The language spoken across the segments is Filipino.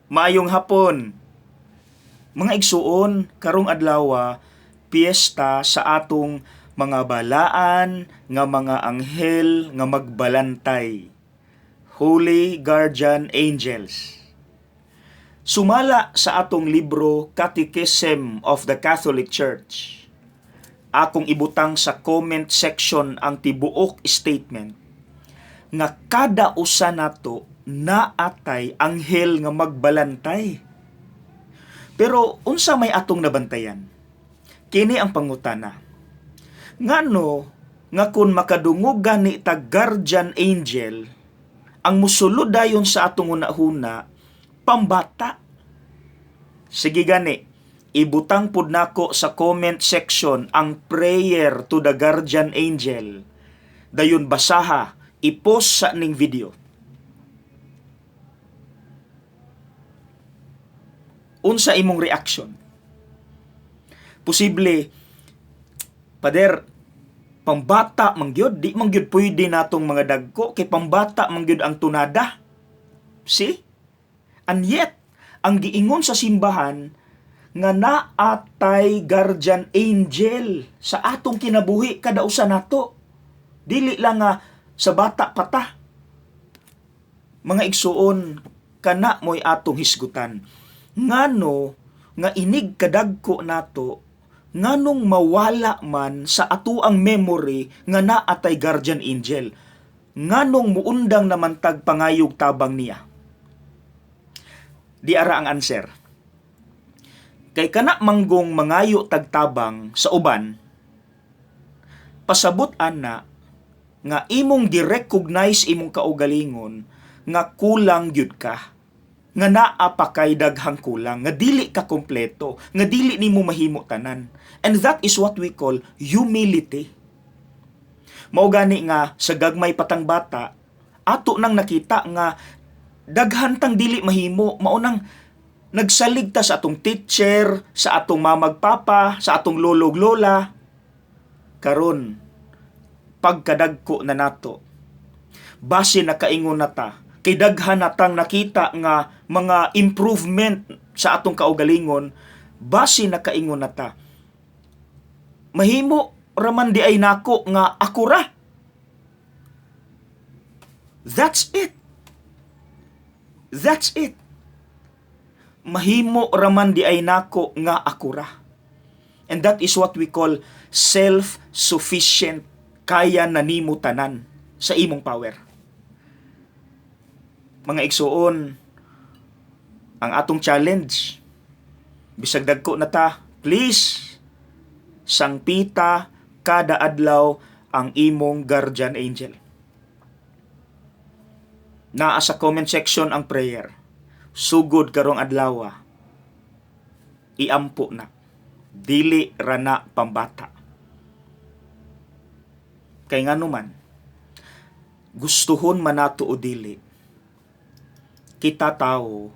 Maayong hapon. Mga igsuon, karong adlaw, piyesta sa atong mga balaan nga mga anghel nga magbalantay. Holy Guardian Angels. Sumala sa atong libro Catechism of the Catholic Church. Akong ibutang sa comment section ang tibuok statement nga kada usa nato naatay anghel nga magbalantay. Pero unsa may atong nabantayan? Kini ang pangutana. Ngano nga kun makadungog gani ta guardian angel, ang musulod dayon sa atong hunahuna pambata. Sige gani, ibutang pud nako sa comment section ang prayer to the guardian angel. Dayon basaha, i-post sa ning video. Unsa imong reaction? Posible, pader, pambata mangyod, di mangyod pwede natong mga dagko, kay pambata mangyod ang tunada. See? And yet, ang giingon sa simbahan, nga naatay guardian angel sa atong kinabuhi kada usa nato. Dili lang nga sa bata pata. Mga igsuon, kana mo'y atong hisgutan. Ngano nga inig kadagko nato, nganong mawala man sa atuang memory nga naatay guardian angel, nganong muundang naman tag pangayog tabang niya. Di ara ang answer. Kay kana manggong mangayo tagtabang sa uban, pasabot ana nga imong gi-recognize imong kaugalingon nga kulang gyud ka, nga naa pa kay daghang kulang, nga dili ka kompleto, nga dili nimo mahimo tanan. And that is what we call humility. Mao gani nga sa gagmay patang bata, ato nang nakita nga daghan tang dili mahimo, mao nang nagsalig ta sa atong teacher, sa atong mamagpapa, sa atong lolog lola. Karon pagkadagko na nato, base na kaingon na ta, kay daghan natang nakita nga mga improvement sa atong kaugalingon, base na kaingon na ta, mahimo raman di ay nako nga akura. That's it. That's it. Mahimo raman di ay nako nga akura. And that is what we call self-sufficient. Kaya na nimo tanan sa imong power. Mga igsuon, ang atong challenge, bisag dagko na ta, please, sangpita kada adlaw ang imong guardian angel. Naa sa comment section ang prayer. Sugod karong adlaw, iampo na. Dili rana pambata. Kay ngano man, gustuhon man nato o dili, kita tao,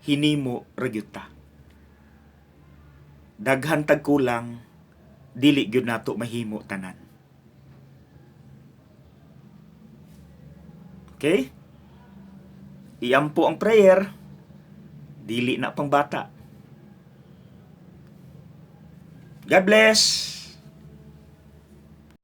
hinimo ragyud ta. Daghan tag kulang, dili gyud nato mahimo tanan. Okay? Iampo ang prayer, dili na pang bata. God bless!